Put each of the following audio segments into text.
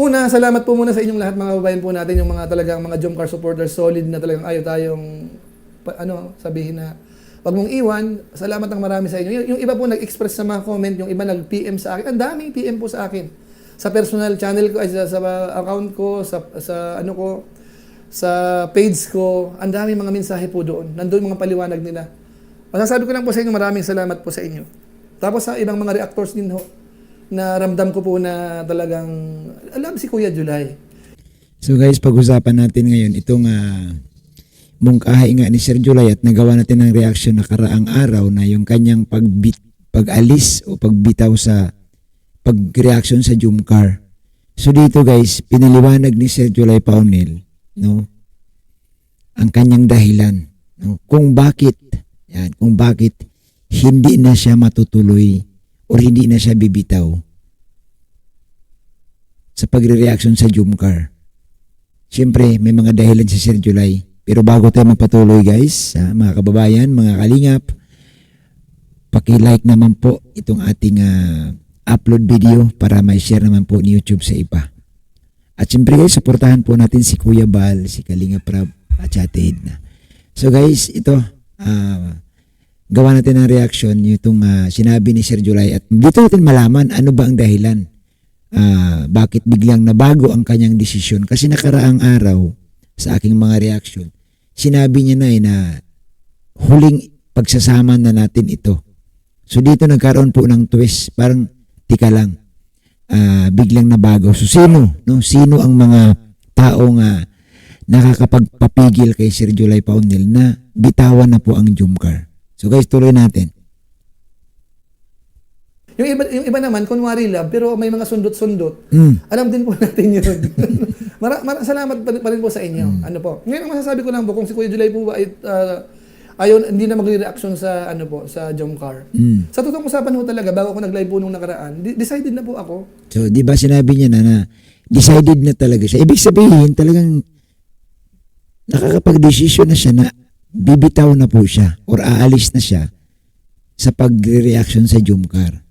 Una, salamat po muna sa inyong lahat mga kababayan po natin, yung mga talagang mga Jomcar supporters, solid na talagang ayaw tayong sabihin na wag mong iwan. Salamat ng marami sa inyo. Yung iba po nag-express sa mga comment, yung iba nag-PM sa akin. Ang daming PM po sa akin. Sa personal channel ko, sa account ko, sa ano ko, sa page ko, ang daming mga mensahe po doon. Nandoon mga paliwanag nila. Masasabi ko lang po sa inyo, maraming salamat po sa inyo. Tapos sa ibang mga reactors din ho, na ramdam ko po na talagang alam si Kuya July. So guys, pag-usapan natin ngayon itong mungkahi nga ni Sir July at nagawa natin ng reaction na karaang araw na yung kanyang pag-alis o pagbitaw sa pag-reaction sa Jomcar. So dito guys, pinaliwanag ni Sir July Paunil, no, ang kanyang dahilan, no, kung bakit hindi na siya matutuloy o hindi na siya bibitaw sa pagre-reaction sa Jomcar. Siyempre, may mga dahilan si Sir July. Pero bago tayo magpatuloy guys, mga kababayan, mga kalingap, paki-like naman po itong ating upload video para may share naman po ni YouTube sa iba. At siyempre guys, supportahan po natin si Kuya Bal, si Kalingap Rab at si Ate Edna. So guys, ito, gawa natin ng reaction itong sinabi ni Sir July at dito natin malaman ano ba ang dahilan. Bakit biglang nabago ang kanyang desisyon. Kasi nakaraang araw sa aking mga reaction, sinabi niya na huling pagsasama na natin ito. So dito nagkaroon po ng twist, parang tika lang, biglang nabago. So sino? No? Sino ang mga taong nakakapagpapigil kay Sir July Paunil na bitawan na po ang Jomcar? So guys, tuloy natin. Yung iba naman, kunwari love, pero may mga sundot-sundot. Alam din po natin yun. Salamat pa rin po sa inyo. Ano po. Ngayon, ang masasabi ko lang po, kung si Kuya July po ba ayaw, hindi na magre-reaction sa sa Jomcar. Sa totoong usapan po talaga, bago ako nag-live po nung nakaraan, decided na po ako. So, di ba sinabi niya na decided na talaga siya. Ibig sabihin, talagang nakakapag-desisyon na siya na bibitaw na po siya or aalis na siya sa pagre-reaction sa Jomcar.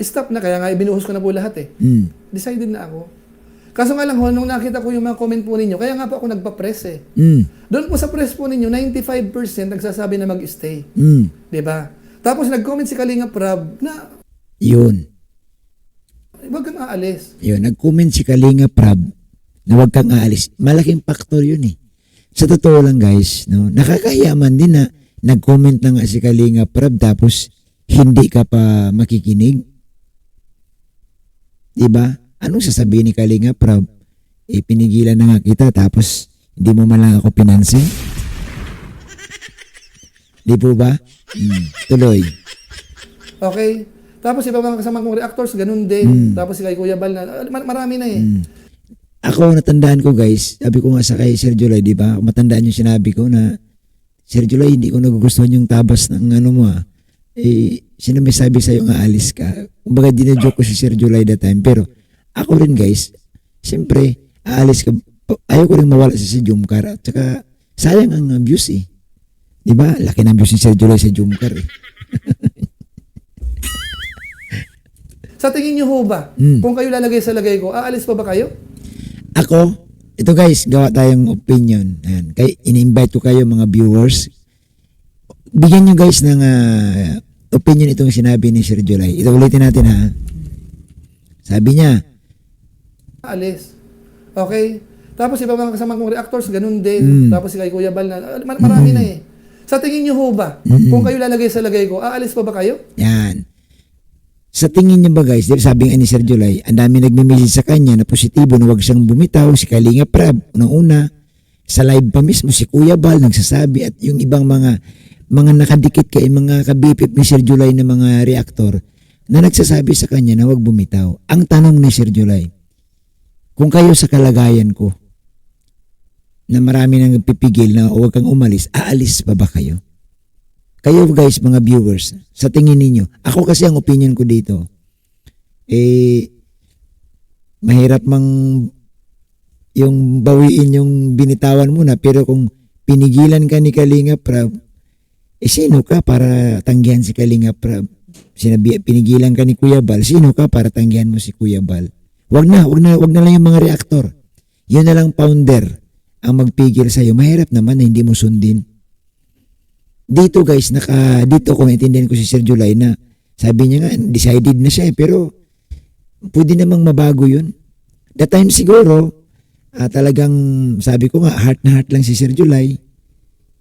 Stop na, kaya nga ibinuhos ko na po lahat Decided na ako. Kaso nga lang ho, nung nakita ko yung mga comment po ninyo, kaya nga po ako nagpa-press Doon po sa press po ninyo, 95% nagsasabi na mag-stay. Diba? Tapos nag-comment si Kalingap Rab na yun. Huwag kang aalis. Yun, nag-comment si Kalingap Rab na huwag kang aalis. Malaking factor yun Sa totoo lang guys, no, nakakahiyaman din na nag-comment na nga si Kalingap Rab tapos hindi ka pa makikinig. Diba? Anong sasabihin ni Kalingap Rab? Pinigilan na nga kita tapos hindi mo man lang ako pinansin. Di po ba? Tuloy. Okay. Tapos iba mga kasama kong reactors, ganun din. Tapos si kay Kuya Bal na, marami na Ako natandaan ko guys, sabi ko nga sa kay Sir July, di ba? Matandaan yung sinabi ko na, Sir July, hindi ko nagugustuhan yung tabas ng ano mo sino may sabi sa'yo nga alis ka? Kumbaga dinajoke ko si Sir July that time. Pero ako rin guys, siyempre, aalis ka. Ayaw ko rin mawala sa Jomcar. At saka, sayang ang views Di ba? Laki ng views ni Sir July sa Jomcar Sa tingin niyo ho ba, kung kayo lalagay sa lagay ko, aalis pa ba kayo? Ako, ito guys, gawa tayong opinion. Ayan. In-invite ko kayo mga viewers. Bigyan nyo guys ng opinion itong sinabi ni Sir July. Ito ulitin natin Sabi niya, alis. Okay? Tapos iba mga kasama kong reactors, ganun din. Tapos si kay Kuya Bal na, marami na Sa tingin niyo ho ba, kung kayo lalagay sa lagay ko, aalis pa ba kayo? Yan. Sa tingin niyo ba guys, sabi nga ni Sir July, ang dami nagme-message sa kanya na positibo na huwag siyang bumitaw, si Kalingap Rab, unang-una, sa live pa mismo, si Kuya Bal nagsasabi at yung ibang mga nakadikit kay mga kabipip ni Sir July na mga reactor na nagsasabi sa kanya na huwag bumitaw. Ang tanong ni Sir July, kung kayo sa kalagayan ko, na marami nang pipigil na huwag kang umalis, aalis pa ba kayo? Kayo guys, mga viewers, sa tingin ninyo, ako kasi ang opinion ko dito, mahirap yung bawiin yung binitawan mo na, pero kung pinigilan ka ni Kalingap Rab, sino ka para tanggihan si Kalingap Rab? Pinigilan ka ni Kuya Bal, sino ka para tanggihan mo si Kuya Bal? Wag na lang yung mga reactor. Yun na lang founder ang magpigil sa'yo. Mahirap naman na hindi mo sundin. Dito guys, dito kung maintindihan ko si Sir July na sabi niya nga, decided na siya pero pwede namang mabago yun. That time siguro, talagang sabi ko nga, heart na heart lang si Sir July.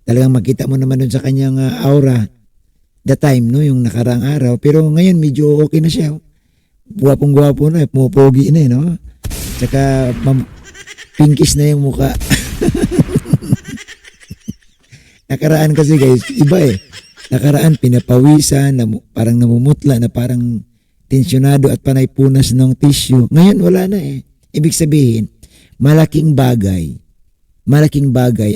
Talagang makita mo naman dun sa kanyang aura that time, no, yung nakarang araw. Pero ngayon, medyo okay na siya. Gwapong-gwapo na, pumopogi na, no? Tsaka, pinkish na yung muka. Nakaraan kasi guys, iba Nakaraan, pinapawisan, parang namumutla, na parang tensyonado at panay punas ng tissue. Ngayon, wala na Ibig sabihin, malaking bagay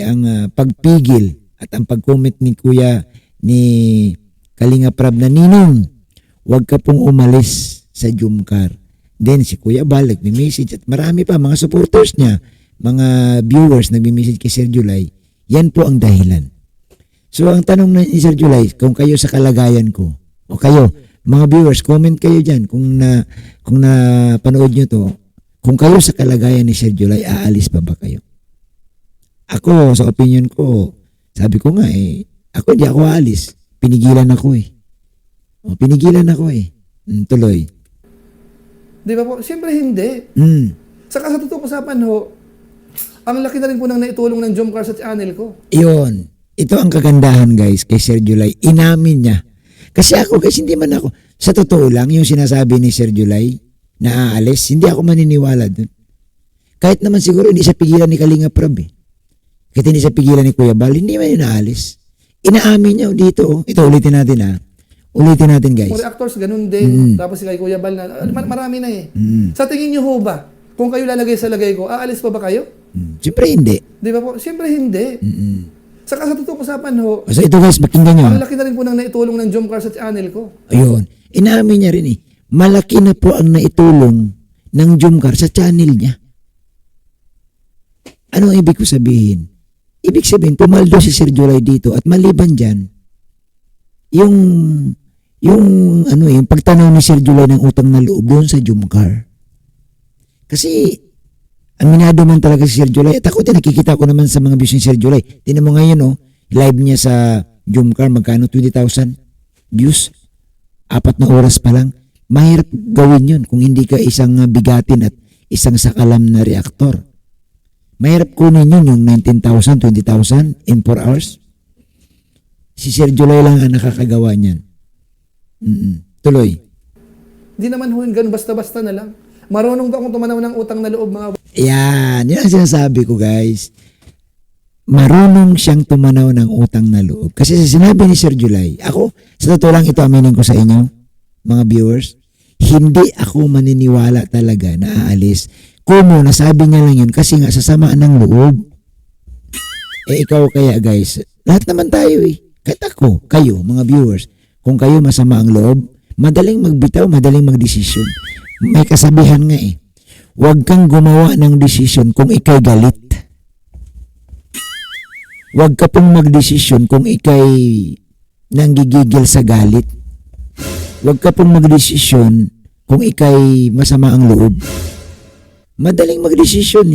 ang pagpigil at ang pag-comment ni Kuya, ni Kalinga Prab na, Ninong, huwag ka pong umalis sa Jumcar. Then si Kuya Bal nagme-message at marami pa mga supporters niya, mga viewers nagme-message kay Sir July. Yan po ang dahilan. So ang tanong na ni Sir July, kung kayo sa kalagayan ko, o kayo, mga viewers, comment kayo dyan kung napanood nyo to, kung kayo sa kalagayan ni Sir July, aalis pa ba kayo? Ako, sa opinion ko, sabi ko nga ako hindi ako aalis. Pinigilan ako tuloy. Di ba po? Siyempre hindi. Saka sa totoong usapan ho, ang laki na rin po nang naitulong ng Jomcar sa channel ko. Iyon. Ito ang kagandahan guys kay Sir July. Inamin niya. Kasi ako guys, hindi man ako. Sa totoo lang, yung sinasabi ni Sir July na aalis, hindi ako maniniwala dun. Kahit naman siguro hindi siya pigilan ni Kalinga Prab Kahit hindi siya pigilan ni Kuya Bal, hindi man yun aalis. Inaamin niya dito. Ito, ulitin natin Ulitin natin guys. Mga reactors, ganun din. Tapos si Kuya Bal na, marami na Sa tingin niyo ho ba, kung kayo lalagay sa lagay ko, aalis pa ba kayo? Siyempre hindi. Di ba po? Siyempre hindi. Saka sa totoong usapan ho, so ito guys, pakinggan nyo. ang laki na rin po nang naitulong ng Jomcar sa channel ko. Ayun. Inaamin niya rin malaki na po ang naitulong ng Jomcar sa channel niya. Ano ang ibig ko sabihin? Ibig sabihin, pumaldo si Sir July dito at maliban dyan, yung pagtanaw ni Sir July ng utang na loob doon sa Jomcar. Kasi, aminado man talaga si Sir July. At ako din, nakikita ko naman sa mga views ni Sir July. Tingnan mo ngayon, live niya sa Jomcar, magkano 20,000 views? 4 na oras pa lang. Mahirap gawin yun kung hindi ka isang bigatin at isang sakalam na reaktor. Mahirap kunin yun yung 19,000, 20,000 in 4 hours. Si Sir July lang ang nakakagawa niyan. Tuloy. Di naman ho, ganun basta-basta na lang. Marunong daw akong tumanaw ng utang na loob, mga Yan ang sinasabi ko guys. Marunong siyang tumanaw ng utang na loob. Kasi sa sinabi ni Sir July, ako, sa totoo lang ito aminin ko sa inyo, mga viewers, hindi ako maniniwala talaga na aalis. Kumo, nasabi niya lang yun kasi nga sasamaan ng loob. Ikaw kaya guys, lahat naman tayo Kahit ako, kayo, mga viewers, kung kayo masama ang loob, madaling magbitaw, madaling magdesisyon. May kasabihan nga huwag kang gumawa ng desisyon kung ikay galit. Huwag ka pong magdesisyon kung ikay nanggigigil sa galit. Huwag ka pong magdesisyon kung ikay masama ang loob. Madaling magdesisyon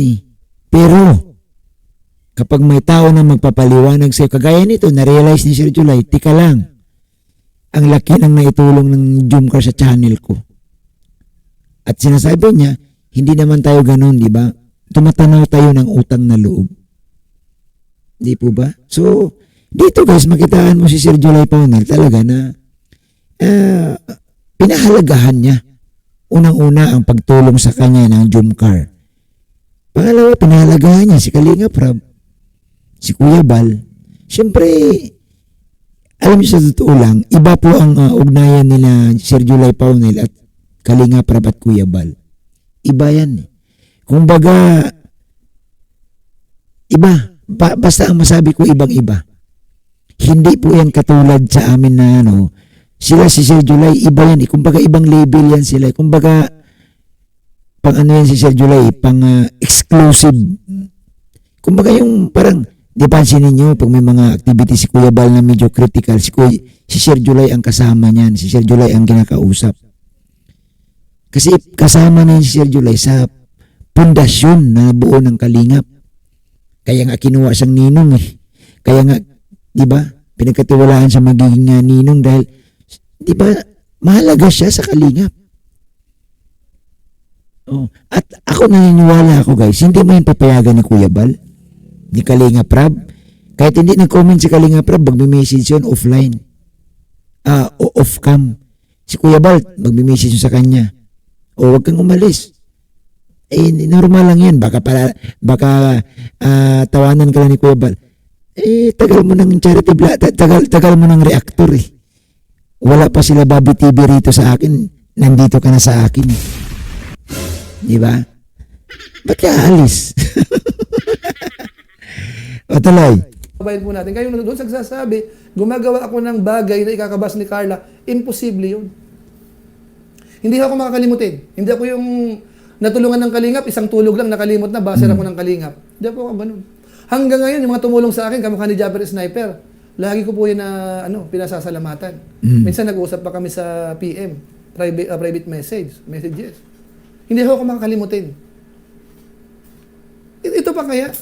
Pero, kapag may tao na magpapaliwanag sa'yo, kagaya nito, na-realize ni Sir July, tika lang, ang laki ng naitulong ng Jomcar sa channel ko. At sinasabi niya, hindi naman tayo ganun, di ba? Tumatanaw tayo ng utang na loob. Di po ba? So, dito guys, makitaan mo si Sir July Paunel talaga na pinahalagahan niya. Unang-una ang pagtulong sa kanya ng Jomcar. Pangalawa, pinahalagahan niya si Kalinga Prab, si Kuya Bal. Siyempre, alam niyo sa totoo lang, iba po ang ugnayan nila Sir July Paunel at Kalinga Prab at Kuya Bal. Iba yan Kung baga, iba. Basta ang masabi ko ibang-iba. Hindi po yan katulad sa amin na sila si Sir July, iba yan Kumbaga ibang label yan sila. Kumbaga, pang yan si Sir July, pang exclusive. Kumbaga yung parang, di pansin ninyo, pag may mga activity si Kuya Bal na medyo critical, si Sir July ang kasama niyan, si Sir July ang kinakausap. Kasi kasama na si Sir July sa pundasyon na buo ng Kalingap. Kaya nga kinuha siyang ninong eh. Kaya nga, di ba, pinagkatiwalaan siya magiging ninong dahil, di ba, mahalaga siya sa Kalingap. Oh. At ako naniniwala ako guys, hindi mo yung papayagan ni Kuya Bal, ni Kalingap Rab. Kahit hindi nag-comment si Kalingap Rab, magme-message yun offline. Off-cam. Si Kuya Bal, magme-message yun sa kanya. O, wag kang umalis. Eh, normal lang yan. Baka tawanan ka lang ni Kuya Bal. Eh, tagal mo ng charity tagal mo ng reactor eh. Wala pa sila Bobby TV rito sa akin. Nandito ka na sa akin. Di ba? Ba't ka alis? O tuloy. Kabayan po natin. Kayo doon sagsasabi, gumagawa ako ng bagay na ikakabas ni Carla, imposible yun. Hindi ako makakalimutin. Hindi ako yung natulungan ng Kalingap, isang tulog lang nakalimot na, baser ako ng Kalingap. Hindi ako ganun. Hanggang ngayon, yung mga tumulong sa akin, kamukha ni Jabber Sniper, lagi ko po yun na pinasasalamatan. Minsan nag-uusap pa kami sa PM, private messages. Hindi ako makakalimutin. Ito pa kaya?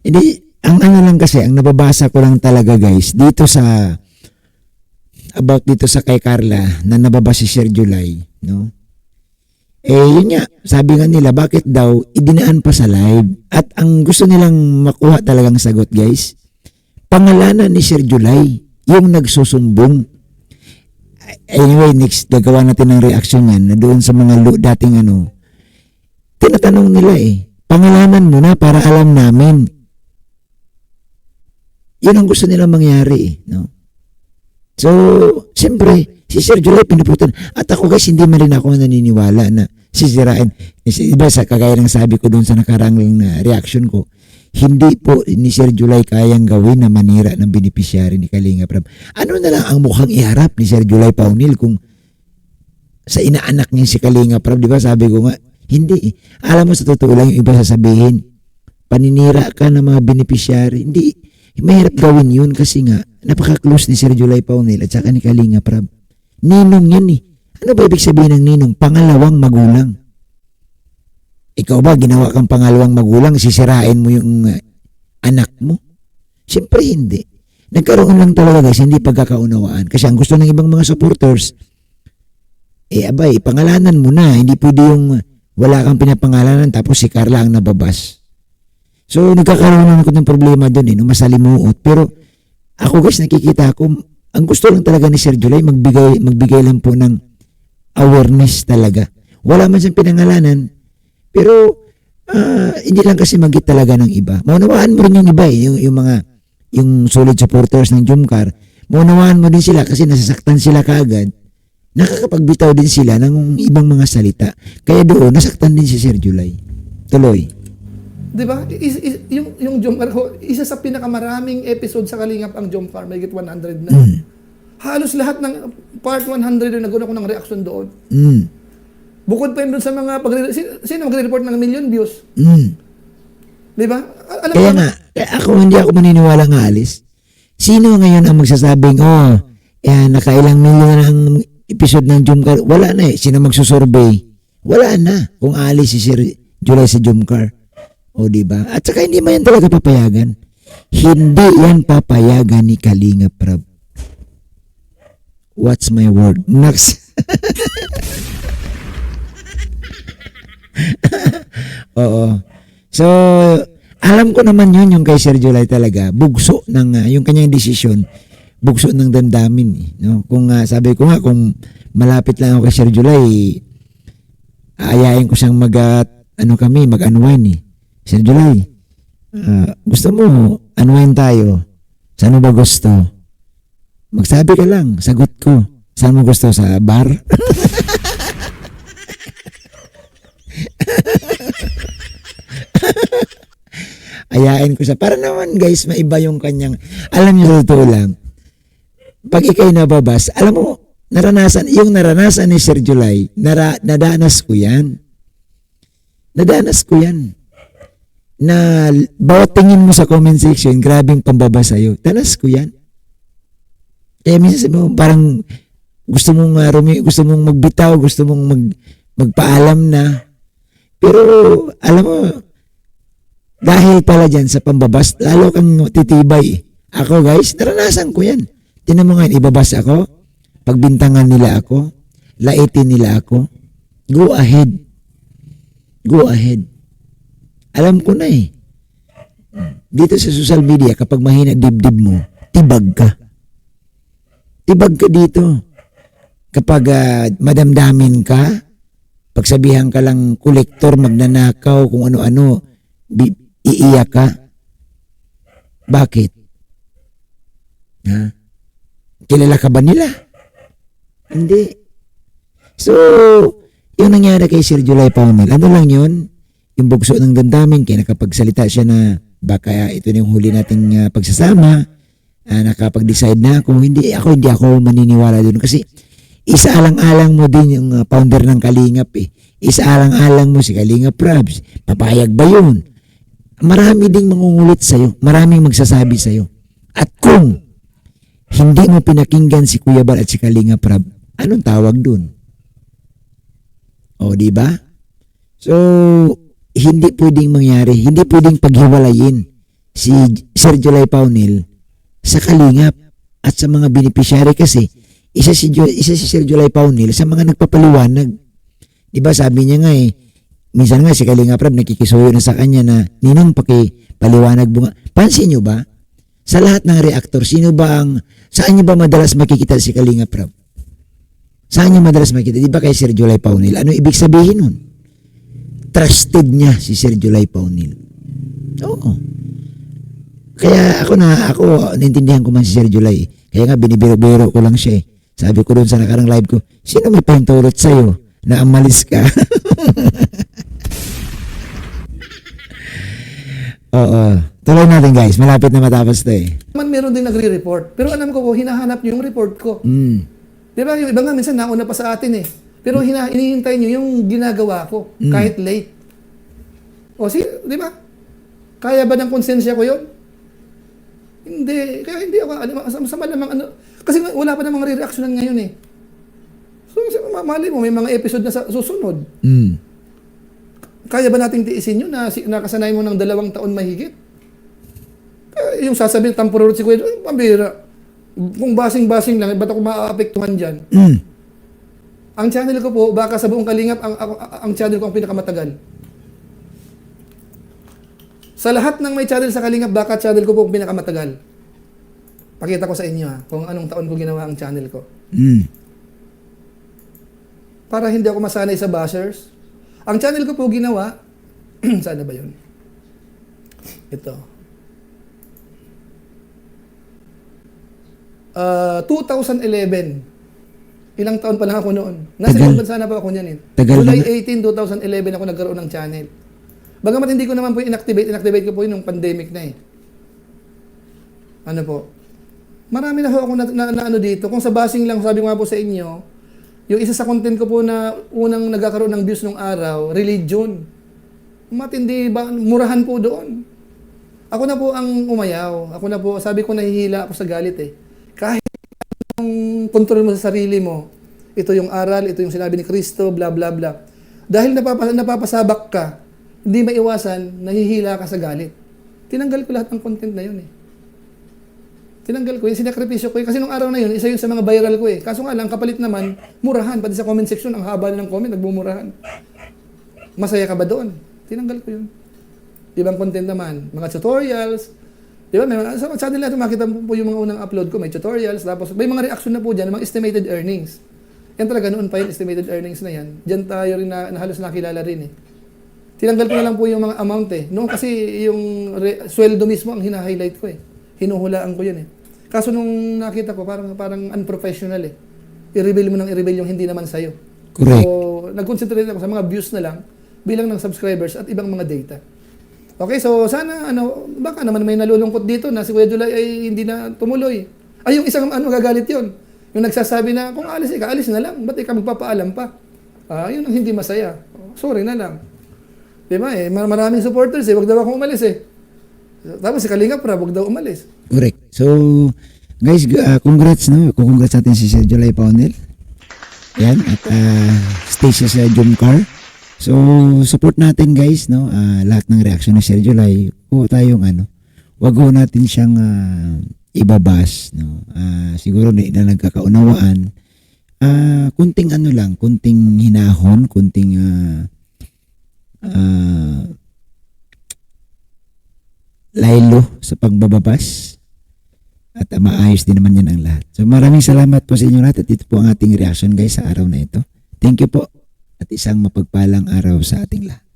Hindi, ang ano lang kasi, ang nababasa ko lang talaga guys, dito sa kay Carla, na nababasa si Sir July, no? Eh, yun nga, sabi nga nila, bakit daw idinaan pa sa live? At ang gusto nilang makuha talagang sagot guys, pangalanan ni Sir July, yung nagsusumbong. Anyway, next, gagawa natin ng reaction yan na doon sa mga dating tinatanong nila pangalanan mo na para alam namin. Yun ang gusto nila mangyari no? So, siyempre, si Sir July pinuputan. At ako guys, hindi man rin ako naniniwala na sisirain. Iba sa kagaya ng sabi ko doon sa nakarang reaction ko, hindi po ni Sir July kayang gawin na manira ng beneficiary ni Kalingap Rab. Ano na lang ang mukhang iharap ni Sir July Paunil kung sa inaanak niya si Kalingap Rab, di ba sabi ko nga, hindi. Alam mo sa totoo lang yung iba sasabihin, paninira ka ng mga beneficiary. Hindi, mahirap gawin yun kasi nga, napaka-close ni Sir July Paunil at saka ni Kalingap Rab. Ninong yan Ano ba ibig sabihin ng ninong? Pangalawang magulang. Ikaw ba, ginawa kang pangalawang magulang, sisirain mo yung anak mo? Siyempre hindi. Nagkaroon lang talaga guys, hindi pagkakaunawaan. Kasi ang gusto ng ibang mga supporters, abay, pangalanan mo na. Hindi pwede yung wala kang pinapangalanan tapos si Carla ang nababas. So, nagkakaroon ako ng problema doon nung masalimuot. Pero ako guys, nakikita ko, ang gusto lang talaga ni Sir July, magbigay lang po ng awareness talaga. Wala man siyang pinangalanan, pero hindi lang kasi magit talaga ng iba. Maunawaan mo rin yung iba yung solid supporters ng Jomcar. Maunawaan mo din sila kasi nasasaktan sila kaagad. Nakakapagbitaw din sila ng ibang mga salita. Kaya doon, nasaktan din si Sir July. Tuloy. Di ba? Yung Jomcar, isa sa pinakamaraming episode sa Kalingap ang Jomcar, may get 100 na. Halos lahat ng part 100 na naguna ko ng reaction doon. Bukod pa yun doon sa mga sino magre-report ng million views? Di ba? Kaya nga, hindi ako maniniwala nga alis. Sino ngayon ang magsasabing, nakailang milyon ang episode ng Jomcar? Wala na Sino magsusurvey? Wala na kung alis si Sir July sa Jomcar. O diba? At saka hindi man yan talaga papayagan. Hindi yan papayagan ni Kalingap Rab. What's my word? Next. Oo. So, alam ko naman yun yung kay Sir July talaga. Bugso ng, yung kanyang desisyon, bugso ng damdamin. No? Kung sabi ko nga, kung malapit lang ako kay Sir July, aayain ko siyang mag-unwind Sir July, gusto mo, unwind tayo. Saan mo ba gusto? Magsabi ka lang, sagot ko. Saan mo gusto? Sa bar? Ayain ko siya. Para naman guys, maiba yung kanyang, alam niyo totoo lang, pag ikay nababas, alam mo, naranasan ni Sir July, nadanas ko yan. Na bawat tingin mo sa comment section, grabing pambaba sa'yo. Danas ko yan. Kaya minsan sabi mo, parang gusto mong gusto mong magbitaw, gusto mong magpaalam na. Pero alam mo, dahil pala dyan sa pambabas, lalo kang titibay. Ako guys, naranasan ko yan. Tinan mo nga, ibabas ako, pagbintangan nila ako, laitin nila ako, go ahead. Go ahead. Alam ko na eh. Dito sa social media, kapag mahina dibdib mo, tibag ka. Tibag ka dito. Kapag madamdamin ka, pagsabihan ka lang kolektor, magnanakaw, kung ano-ano, iiyak ka. Bakit? Ha? Kilala ka ba nila? Hindi. So, yung nangyari kay Sir July Paunil, ano lang yun? Yung bugso ng damdamin, kaya nakapagsalita siya na baka ito na yung huli nating pagsasama, nakapag-decide na ako, hindi ako maniniwala doon kasi isaalang-alang mo din yung founder ng Kalingap eh. Isaalang-alang mo si Kalingap Prabs. Papayag ba yun? Marami ding mangungulit sa'yo. Maraming magsasabi sa'yo. At kung hindi mo pinakinggan si Kuya Bal at si Kalingap Prab, anong tawag dun? O, di ba? So, hindi pwedeng mangyari, hindi pwedeng paghiwalayin si Sir July Paunil sa Kalingap at sa mga beneficiary kasi isa si Sir July Paunil sa mga nagpapaliwanag. Di ba sabi niya nga eh, minsan nga si Kalingap Prab nakikisuyo na sa kanya na, Ninong, pakipaliwanag mo nga. Pansin nyo ba? Sa lahat ng reactor, saan niyo ba madalas makikita si Kalingap Prab? Saan niya madalas makikita? Di ba kay Sir July Paunil? Ano ibig sabihin nun? Trusted niya si Sir July Paunil. Oo. Kaya ako naintindihan ko man si Sir July. Kaya nga binibiro-biro ko lang siya eh. Sabi ko doon sa nakarang live ko, sino may pahintulot sa'yo na amalis ka? Oo. Tuloy natin guys. Malapit na matapos to eh. Meron din nagre-report. Pero alam ko, hinahanap nyo yung report ko. Di ba? Yung iba nga minsan nauna pa sa atin eh. Pero hinihintay nyo yung ginagawa ko. Kahit late. O di ba? Kaya ba ng konsensya ko yun? Hindi. Kaya hindi ako, sa malamang ano. Kasi wala pa namang re-reactionan ngayon eh. So, mali mo, may mga episode na susunod. Kaya ba nating tiisin yun na nakasanay mo ng 2 taon mahigit? Kaya yung sasabihin, tampururot si Kuya, pambira. Kung basing-basing lang, ba't ako maaapektuhan dyan? Ang channel ko po, baka sa buong Kalingap, ang channel ko ang pinakamatagal. Sa lahat ng may channel sa Kalingap, baka channel ko po ang pinakamatagal. Pakita ko sa inyo kung anong taon ko ginawa ang channel ko. Para hindi ako masanay sa bashers. Ang channel ko po ginawa, saan na ba yun? Ito. 2011. Ilang taon pa lang ako noon. Nasa ibang bansa na pa ako niyan eh. July 18, 2011 ako nagkaroon ng channel. Bagamat hindi ko naman po inactivate ko po yun nung pandemic na eh. Ano po? Marami na ako na ano dito. Kung sa basing lang, sabi ko nga po sa inyo, yung isa sa content ko po na unang nagkakaroon ng views nung araw, religion. Matindi ba? Murahan po doon. Ako na po ang umayaw. Ako na po, sabi ko nahihila ako sa galit eh. Kahit ang control mo sa sarili mo, ito yung aral, ito yung sinabi ni Kristo, bla bla bla. Dahil napapasabak ka, hindi maiwasan, nahihila ka sa galit. Tinanggal ko lahat ng content na yun eh. Tinanggal ko yun, sinakripisyo ko yun. Kasi nung araw na yun, isa yun sa mga viral ko eh. Kaso nga lang, kapalit naman, murahan. Pati sa comment section, ang haba na ng comment, nagbumurahan. Masaya ka ba doon? Tinanggal ko yun. Ibang content naman, mga tutorials. Di ba? Sa channel natin, makita po yung mga unang upload ko, may tutorials. Tapos may mga reaction na po dyan, mga estimated earnings. Yan talaga noon pa yun, estimated earnings na yan. Diyan tayo rin na halos nakilala rin eh. Tinanggal ko na lang po yung mga amount eh. No? Kasi yung sweldo mismo ang hina-highlight ko eh. Hinuhulaan ko yun eh. Kaso nung nakita ko, parang unprofessional eh. I-reveal mo yung hindi naman sa'yo. Correct. So, nag-concentrate ako sa mga views na lang bilang ng subscribers at ibang mga data. Okay, so sana, baka naman may nalulungkot dito na si Kuya July ay hindi na tumuloy. Ay, yung isang gagalit yun. Yung nagsasabi na, kung alis na lang. Ba't ikaw magpapaalam pa? Yun ang hindi masaya. Sorry na lang. Diba eh, maraming supporters eh, wag daw akong umalis eh. Tapos si Kalingap Prab, wag daw umalis. Correct. So, guys, congrats no. Congrats natin si Sir July Paunil. Yan, at stay siya sa Jumcar. So, support natin guys, no? Lahat ng reaction ni Sir July, wag ho natin siyang ibabas, no? Siguro na nagkakaunawaan. Kunting kunting hinahon, kunting laylo sa pagbababas. At maayos din naman yan ang lahat. So maraming salamat po sa inyo lahat at ito po ang ating reaction guys sa araw na ito. Thank you po at isang mapagpalang araw sa ating lahat.